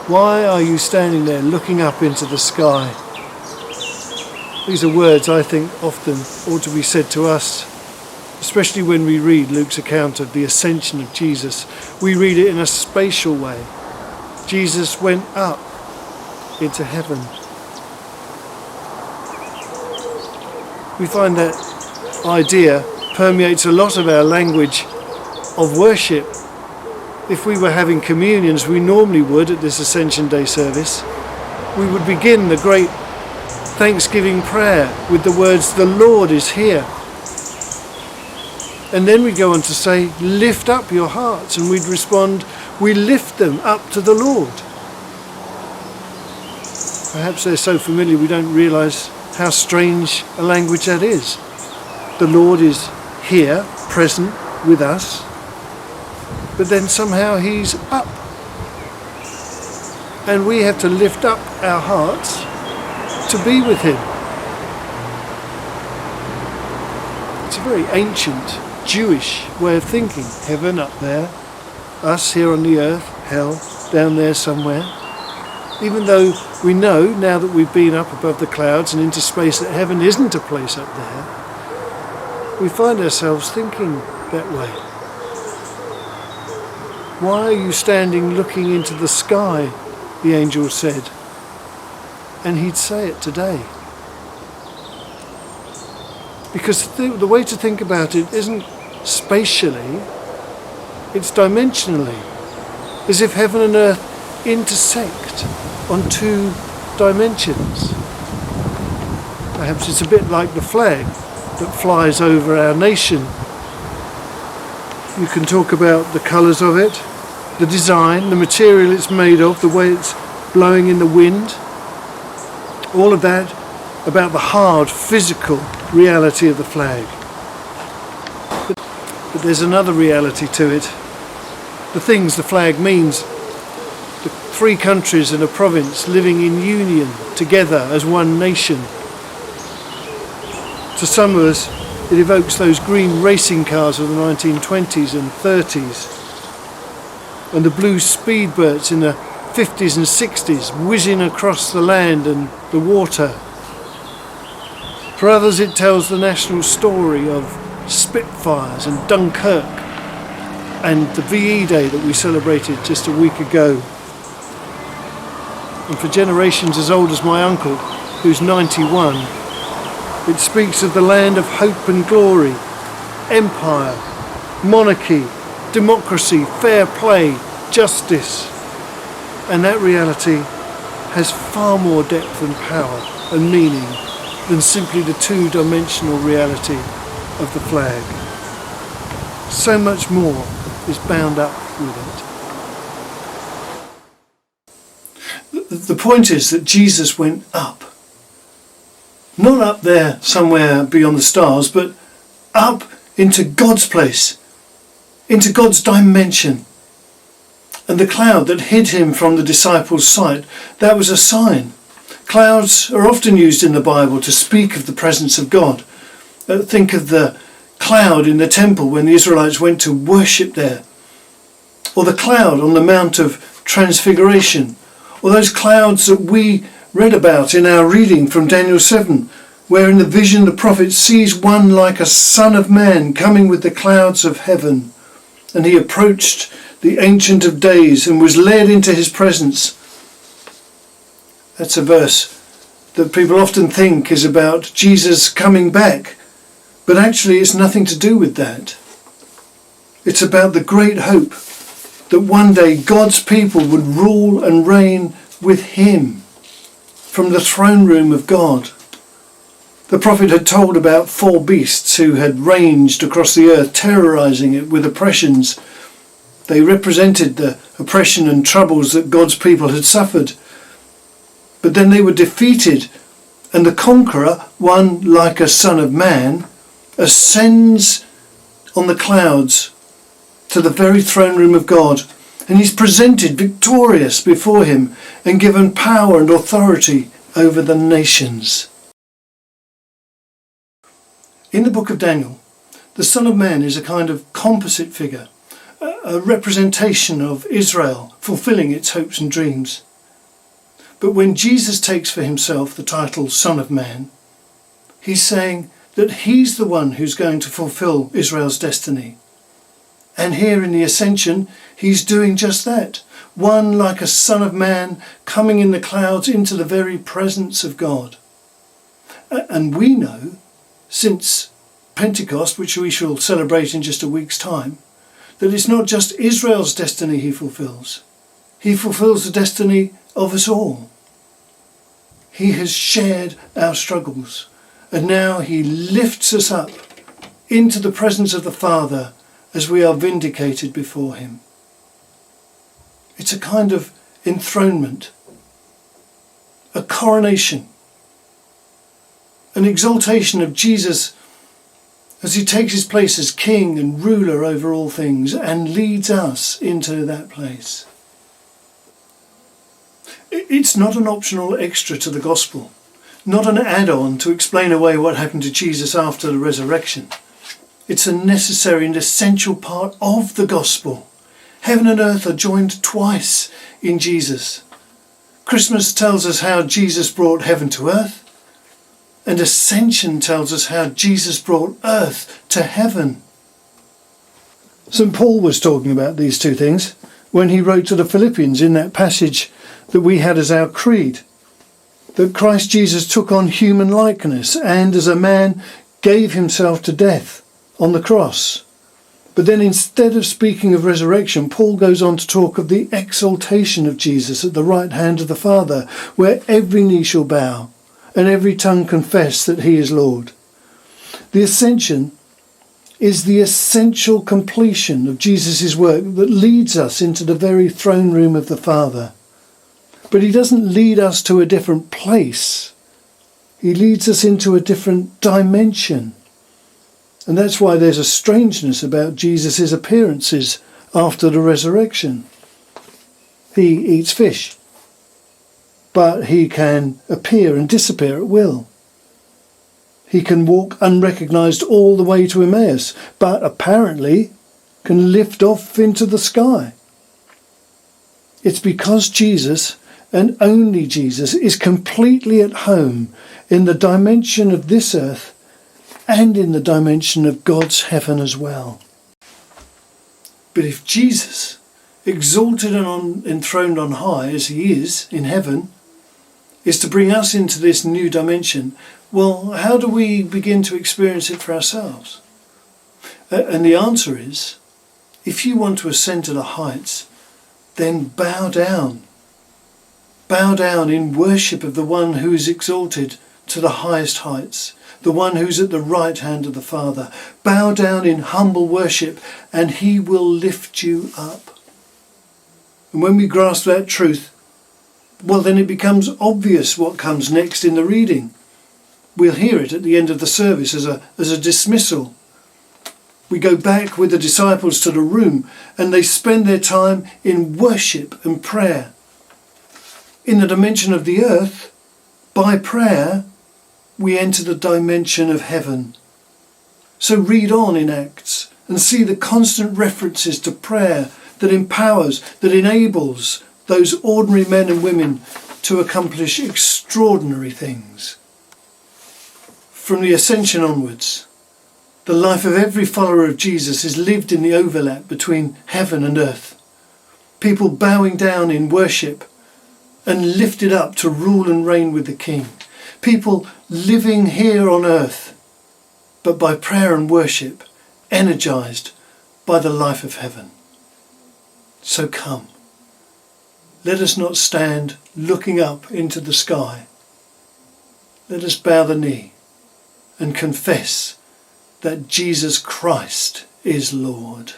Why are you standing there looking up into the sky? These are words I think often ought to be said to us, especially when we read Luke's account of the Ascension of Jesus. We read it in a spatial way. Jesus went up into heaven. We find that idea permeates a lot of our language of worship. If we were having communion, as we normally would at this Ascension Day service, we would begin the great Thanksgiving prayer with the words, "The Lord is here." And then we go on to say, "Lift up your hearts," and we'd respond, "We lift them up to the Lord." Perhaps they're so familiar we don't realise how strange a language that is. The Lord is here, present with us, but then somehow he's up. And we have to lift up our hearts to be with him. It's a very ancient Jewish way of thinking. Heaven up there, us here on the earth, hell down there somewhere. Even though we know now that we've been up above the clouds and into space that heaven isn't a place up there, we find ourselves thinking that way. Why are you standing looking into the sky? The angel said. And he'd say it today. Because the way to think about it isn't spatially, it's dimensionally. As if heaven and earth intersect on two dimensions. Perhaps it's a bit like the flag that flies over our nation. You can talk about the colours of it, the design, the material it's made of, the way it's blowing in the wind. All of that about the hard physical reality of the flag. But there's another reality to it. The things the flag means. The 3 countries and a province living in union together as one nation. To some of us, it evokes those green racing cars of the 1920s and 30s, and the blue speedboats in the 50s and 60s whizzing across the land and the water. For others, it tells the national story of Spitfires and Dunkirk and the VE Day that we celebrated just a week ago. And for generations as old as my uncle, who's 91, it speaks of the land of hope and glory, empire, monarchy, democracy, fair play, justice. And that reality has far more depth and power and meaning than simply the two-dimensional reality of the flag. So much more is bound up with it. The point is that Jesus went up. Not up there somewhere beyond the stars, but up into God's place, into God's dimension. And the cloud that hid him from the disciples' sight, that was a sign. Clouds are often used in the Bible to speak of the presence of God. Think of the cloud in the temple when the Israelites went to worship there. Or the cloud on the Mount of Transfiguration. Or those clouds that we read about in our reading from Daniel 7, where in the vision the prophet sees one like a son of man coming with the clouds of heaven. And he approached the Ancient of Days and was led into his presence. That's a verse that people often think is about Jesus coming back, but actually it's nothing to do with that. It's about the great hope that one day God's people would rule and reign with him from the throne room of God. The prophet had told about 4 beasts who had ranged across the earth, terrorizing it with oppressions. They represented the oppression and troubles that God's people had suffered. But then they were defeated, and the conqueror, one like a son of man, ascends on the clouds to the very throne room of God, and he's presented victorious before him and given power and authority over the nations. In the book of Daniel, the Son of Man is a kind of composite figure, a representation of Israel fulfilling its hopes and dreams. But when Jesus takes for himself the title Son of Man, he's saying that he's the one who's going to fulfill Israel's destiny. And here in the Ascension, he's doing just that. One like a Son of Man coming in the clouds into the very presence of God. And we know, since Pentecost, which we shall celebrate in just a week's time, that it's not just Israel's destiny he fulfills. He fulfills the destiny of us all. He has shared our struggles, and now he lifts us up into the presence of the Father as we are vindicated before him. It's a kind of enthronement, a coronation, an exaltation of Jesus as he takes his place as king and ruler over all things and leads us into that place. It's not an optional extra to the gospel, not an add-on to explain away what happened to Jesus after the resurrection. It's a necessary and essential part of the gospel. Heaven and earth are joined twice in Jesus. Christmas tells us how Jesus brought heaven to earth, and Ascension tells us how Jesus brought earth to heaven. St. Paul was talking about these two things when he wrote to the Philippians in that passage that we had as our creed, that Christ Jesus took on human likeness and as a man gave himself to death on the cross. But then instead of speaking of resurrection, Paul goes on to talk of the exaltation of Jesus at the right hand of the Father, where every knee shall bow and every tongue confess that he is Lord. The Ascension is the essential completion of Jesus' work that leads us into the very throne room of the Father. But he doesn't lead us to a different place. He leads us into a different dimension. And that's why there's a strangeness about Jesus' appearances after the resurrection. He eats fish, but he can appear and disappear at will. He can walk unrecognised all the way to Emmaus, but apparently can lift off into the sky. It's because Jesus, and only Jesus, is completely at home in the dimension of this earth and in the dimension of God's heaven as well. But if Jesus, exalted and enthroned on high as he is in heaven, is to bring us into this new dimension, well, how do we begin to experience it for ourselves? And the answer is, if you want to ascend to the heights, then bow down. Bow down in worship of the one who is exalted to the highest heights, the one who's at the right hand of the Father. Bow down in humble worship and he will lift you up. And when we grasp that truth, well, then it becomes obvious what comes next in the reading. We'll hear it at the end of the service as a dismissal. We go back with the disciples to the room and they spend their time in worship and prayer. In the dimension of the earth, by prayer, we enter the dimension of heaven. So read on in Acts and see the constant references to prayer that empowers, that enables those ordinary men and women to accomplish extraordinary things. From the Ascension onwards, the life of every follower of Jesus is lived in the overlap between heaven and earth. People bowing down in worship and lifted up to rule and reign with the King. People living here on earth, but by prayer and worship, energized by the life of heaven. So come, let us not stand looking up into the sky. Let us bow the knee and confess that Jesus Christ is Lord.